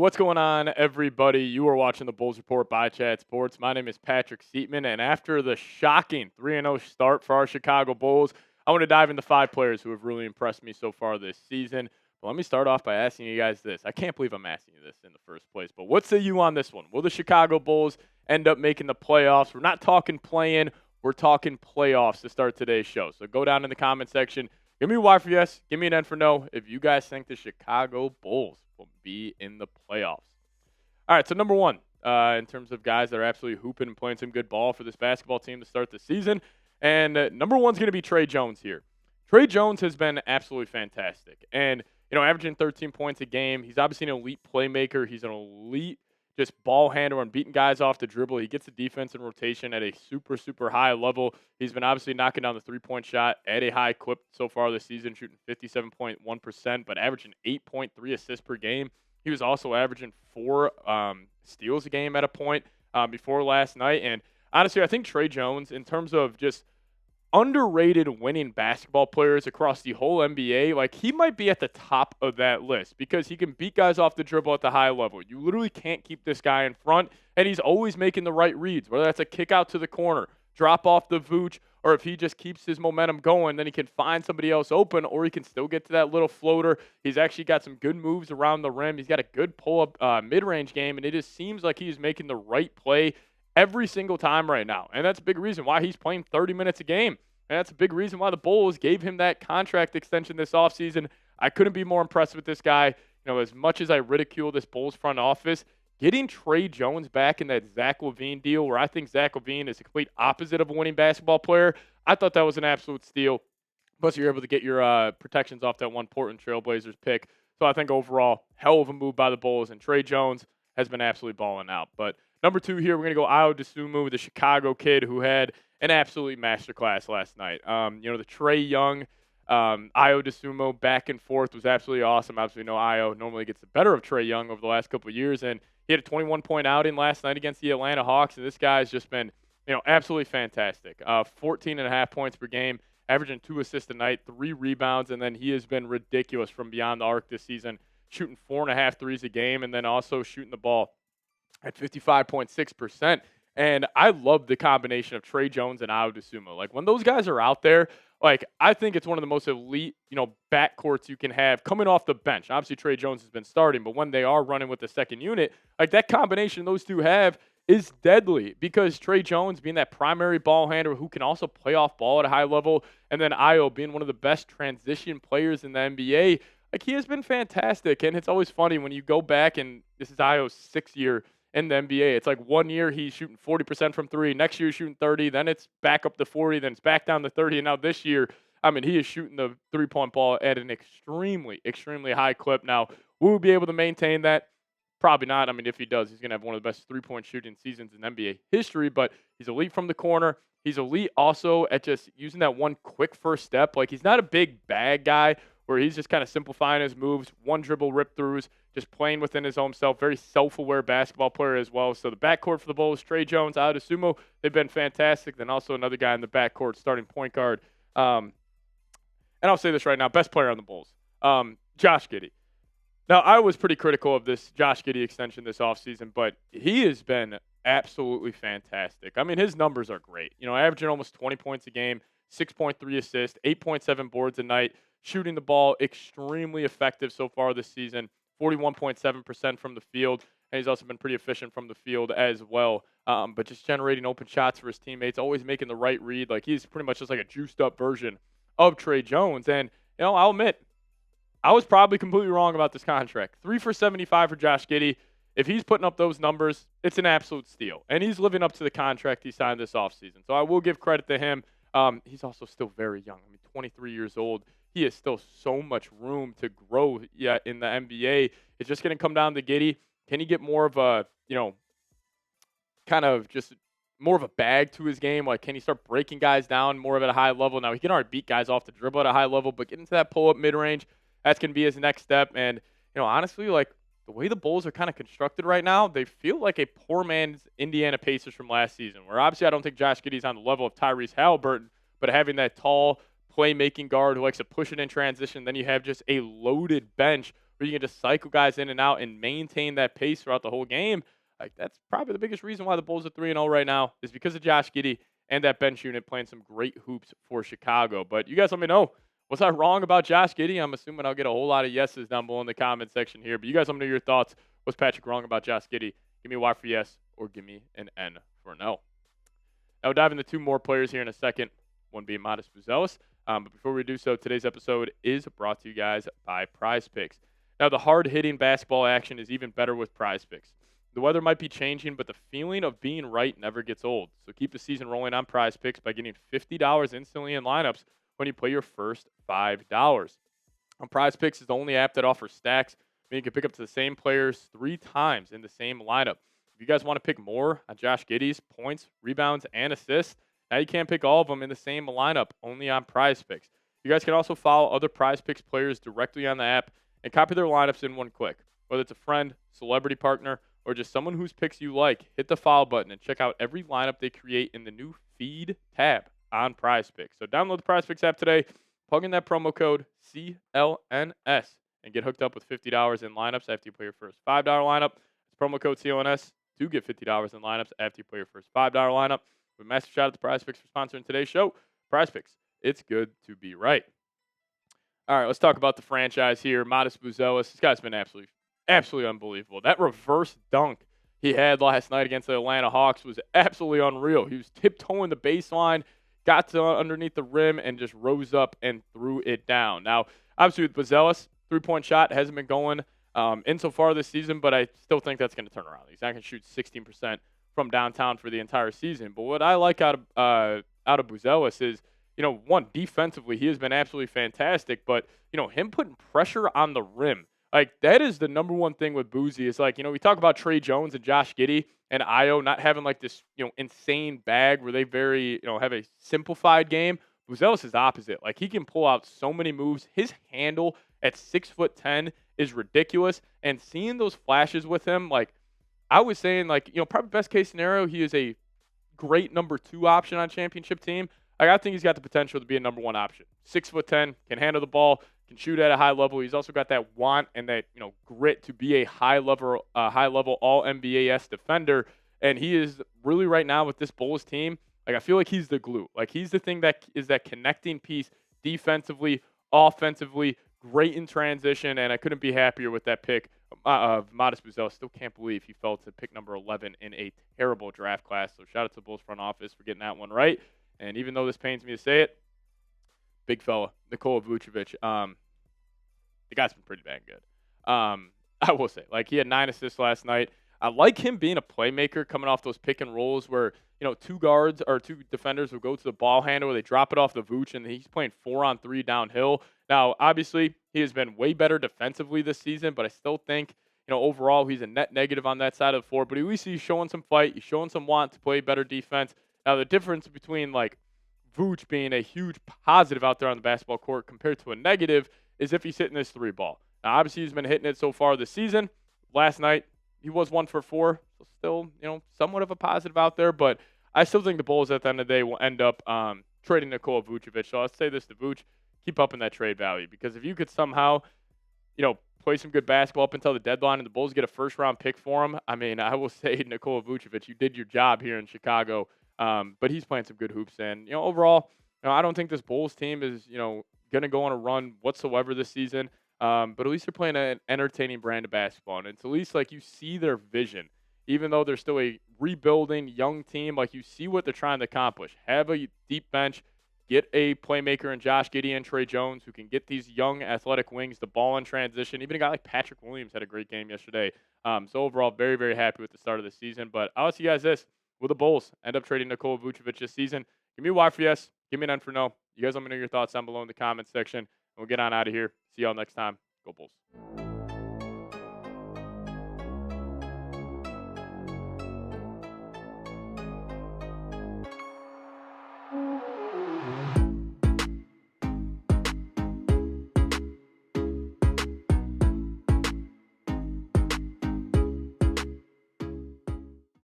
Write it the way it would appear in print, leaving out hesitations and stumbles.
What's going on, everybody? You are watching the Bulls Report by Chat Sports. My name is Patrick Siepman, and after the shocking 3-0 start for our Chicago Bulls, I want to dive into 5 players who have really impressed me so far this season. But let me start off by asking you guys this. I can't believe I'm asking you this in the first place, but what say you on this one? Will the Chicago Bulls end up making the playoffs? We're not talking play-in, we're talking playoffs to start today's show. So go down in the comment section. Give me a Y for yes. Give me an N for no if you guys think the Chicago Bulls will be in the playoffs. All right, so number one, in terms of guys that are absolutely hooping and playing some good ball for this basketball team to start the season, and number one's going to be Tre Jones here. Tre Jones has been absolutely fantastic, and averaging 13 points a game. He's obviously an elite playmaker. He's an elite just ball handler and beating guys off the dribble. He gets the defense in rotation at a super, super high level. He's been obviously knocking down the three-point shot at a high clip so far this season, shooting 57.1%, but averaging 8.3 assists per game. He was also averaging 4 steals a game at a point before last night. And honestly, I think Tre Jones, in terms of just underrated winning basketball players across the whole NBA, like he might be at the top of that list because he can beat guys off the dribble at the high level. You literally can't keep this guy in front, and he's always making the right reads, whether that's a kick out to the corner, drop off the Vooch, or if he just keeps his momentum going, then he can find somebody else open, or he can still get to that little floater. He's actually got some good moves around the rim. He's got a good pull-up mid-range game, and it just seems like he's making the right play every single time right now. And that's a big reason why he's playing 30 minutes a game. And that's a big reason why the Bulls gave him that contract extension this offseason. I couldn't be more impressed with this guy. As much as I ridicule this Bulls front office, getting Tre Jones back in that Zach LaVine deal, where I think Zach LaVine is the complete opposite of a winning basketball player, I thought that was an absolute steal. Plus, you're able to get your protections off that one Portland Trailblazers pick. So I think overall, hell of a move by the Bulls, and Tre Jones has been absolutely balling out. But number 2 here, we're going to go Ayo Dosunmu, the Chicago kid who had an absolute masterclass last night. The Trae Young, Ayo Dosunmu back and forth was absolutely awesome. Obviously, Ayo normally gets the better of Trae Young over the last couple of years, and he had a 21-point outing last night against the Atlanta Hawks, and this guy's just been, absolutely fantastic. 14.5 points per game, averaging 2 assists a night, 3 rebounds, and then he has been ridiculous from beyond the arc this season, shooting 4.5 threes a game, and then also shooting the ball at 55.6%. And I love the combination of Tre Jones and Ayo Dosunmu. Like, when those guys are out there, like, I think it's one of the most elite, backcourts you can have coming off the bench. Obviously, Tre Jones has been starting, but when they are running with the second unit, like, that combination those two have is deadly because Tre Jones being that primary ball handler who can also play off ball at a high level, and then Ayo being one of the best transition players in the NBA, like, he has been fantastic. And it's always funny when you go back, and this is Ayo's 6th year in the NBA. It's like 1 year he's shooting 40% from 3, next year he's shooting 30, then it's back up to 40, then it's back down to 30, and now this year, he is shooting the three-point ball at an extremely, extremely high clip. Now, will we be able to maintain that? Probably not. If he does, he's going to have one of the best three-point shooting seasons in NBA history, but he's elite from the corner. He's elite also at just using that one quick first step. Like, he's not a big bag guy where he's just kind of simplifying his moves, one dribble rip-throughs, just playing within his own self, very self-aware basketball player as well. So the backcourt for the Bulls, Tre Jones, Ayo Dosunmu, they've been fantastic. Then also another guy in the backcourt, starting point guard. And I'll say this right now, best player on the Bulls, Josh Giddey. Now, I was pretty critical of this Josh Giddey extension this offseason, but he has been absolutely fantastic. His numbers are great. Averaging almost 20 points a game, 6.3 assists, 8.7 boards a night, shooting the ball extremely effective so far this season, 41.7% from the field, and he's also been pretty efficient from the field as well. But just generating open shots for his teammates, always making the right read. Like, he's pretty much just like a juiced-up version of Tre Jones. And, I'll admit, I was probably completely wrong about this contract. 3 for 75 for Josh Giddey. If he's putting up those numbers, it's an absolute steal. And he's living up to the contract he signed this offseason. So I will give credit to him. He's also still very young. 23 years old. He has still so much room to grow in the NBA. It's just going to come down to Giddey. Can he get more of a, kind of just more of a bag to his game? Like, can he start breaking guys down more of at a high level? Now, he can already beat guys off the dribble at a high level, but getting to that pull-up mid-range, that's going to be his next step. And, honestly, like, the way the Bulls are kind of constructed right now, they feel like a poor man's Indiana Pacers from last season, where obviously I don't think Josh Giddey's on the level of Tyrese Halliburton, but having that tall playmaking guard who likes to push it in transition, then you have just a loaded bench where you can just cycle guys in and out and maintain that pace throughout the whole game. Like, that's probably the biggest reason why the Bulls are 3-0 right now is because of Josh Giddey and that bench unit playing some great hoops for Chicago. But you guys let me know. Was I wrong about Josh Giddey? I'm assuming I'll get a whole lot of yeses down below in the comment section here. But you guys let me know your thoughts. Was Patrick wrong about Josh Giddey? Give me a Y for yes or give me an N for no. Now we'll dive into two more players here in a second, one being Modest Buzelis. But before we do so, today's episode is brought to you guys by Prize Picks. Now, the hard-hitting basketball action is even better with Prize Picks. The weather might be changing, but the feeling of being right never gets old. So keep the season rolling on Prize Picks by getting $50 instantly in lineups when you play your first $5. Prize Picks is the only app that offers stacks, meaning you can pick up to the same players 3 times in the same lineup. If you guys want to pick more on Josh Giddey's points, rebounds, and assists, now you can't pick all of them in the same lineup, only on Prize Picks. You guys can also follow other Prize Picks players directly on the app and copy their lineups in one click. Whether it's a friend, celebrity partner, or just someone whose picks you like, hit the follow button and check out every lineup they create in the new Feed tab on Prize Picks. So download the Prize Picks app today, plug in that promo code CLNS, and get hooked up with $50 in lineups after you play your first $5 lineup. It's promo code CLNS to get $50 in lineups after you play your first $5 lineup. But massive shout out to Prize Picks for sponsoring today's show. Prize Picks, it's good to be right. All right, let's talk about the franchise here. Modest Buzelis, this guy's been absolutely unbelievable. That reverse dunk he had last night against the Atlanta Hawks was absolutely unreal. He was tiptoeing the baseline, got to underneath the rim, and just rose up and threw it down. Now, obviously with Buzelis, three-point shot hasn't been going in so far this season, but I still think that's going to turn around. He's not going to shoot 16% from downtown for the entire season. But what I like out of Buzelis is, one, defensively, he has been absolutely fantastic. But, him putting pressure on the rim, like, that is the number one thing with Boozy. Is like, we talk about Tre Jones and Josh Giddey and Ayo not having like this, insane bag where they have a simplified game. Buzelis is opposite. Like, he can pull out so many moves. His handle at 6'10" is ridiculous. And seeing those flashes with him, like, I was saying, like, probably best case scenario, he is a great number 2 option on a championship team. Like, I think he's got the potential to be a number 1 option. 6'10", can handle the ball, can shoot at a high level. He's also got that want and that grit to be a high level All NBA's defender. And he is really right now with this Bulls team. Like, I feel like he's the glue. Like, he's the thing that is that connecting piece defensively, offensively, great in transition. And I couldn't be happier with that pick of Modest Buzelis. Still can't believe he fell to pick number 11 in a terrible draft class. So shout out to the Bulls front office for getting that one right. And even though this pains me to say it, big fella, Nikola Vucevic, the guy's been pretty dang good. I will say, like, he had 9 assists last night. I like him being a playmaker coming off those pick and rolls where, 2 guards or 2 defenders will go to the ball handle, they drop it off the Vooch, and he's playing 4-on-3 downhill. Now, obviously, he has been way better defensively this season, but I still think, overall, he's a net negative on that side of the floor. But at least he's showing some fight. He's showing some want to play better defense. Now, the difference between, like, Vooch being a huge positive out there on the basketball court compared to a negative is if he's hitting this 3 ball. Now, obviously, he's been hitting it so far this season. Last night, he was 1 for 4, so still, somewhat of a positive out there. But I still think the Bulls at the end of the day will end up trading Nikola Vucevic. So I'll say this to Vooch, keep up in that trade value. Because if you could somehow, play some good basketball up until the deadline and the Bulls get a first-round pick for him, I mean, I will say, Nikola Vucevic, you did your job here in Chicago. But he's playing some good hoops. And, overall, I don't think this Bulls team is, going to go on a run whatsoever this season. But at least they're playing an entertaining brand of basketball. And it's at least like you see their vision. Even though they're still a rebuilding young team, like you see what they're trying to accomplish. Have a deep bench, get a playmaker in Josh Giddey and Tre Jones who can get these young athletic wings the ball in transition. Even a guy like Patrick Williams had a great game yesterday. So overall, very, very happy with the start of the season. But I'll ask you guys this. Will the Bulls end up trading Nikola Vucevic this season? Give me a Y for yes. Give me an N for no. You guys let me know your thoughts down below in the comments section. And we'll get on out of here. See y'all next time. Go Bulls.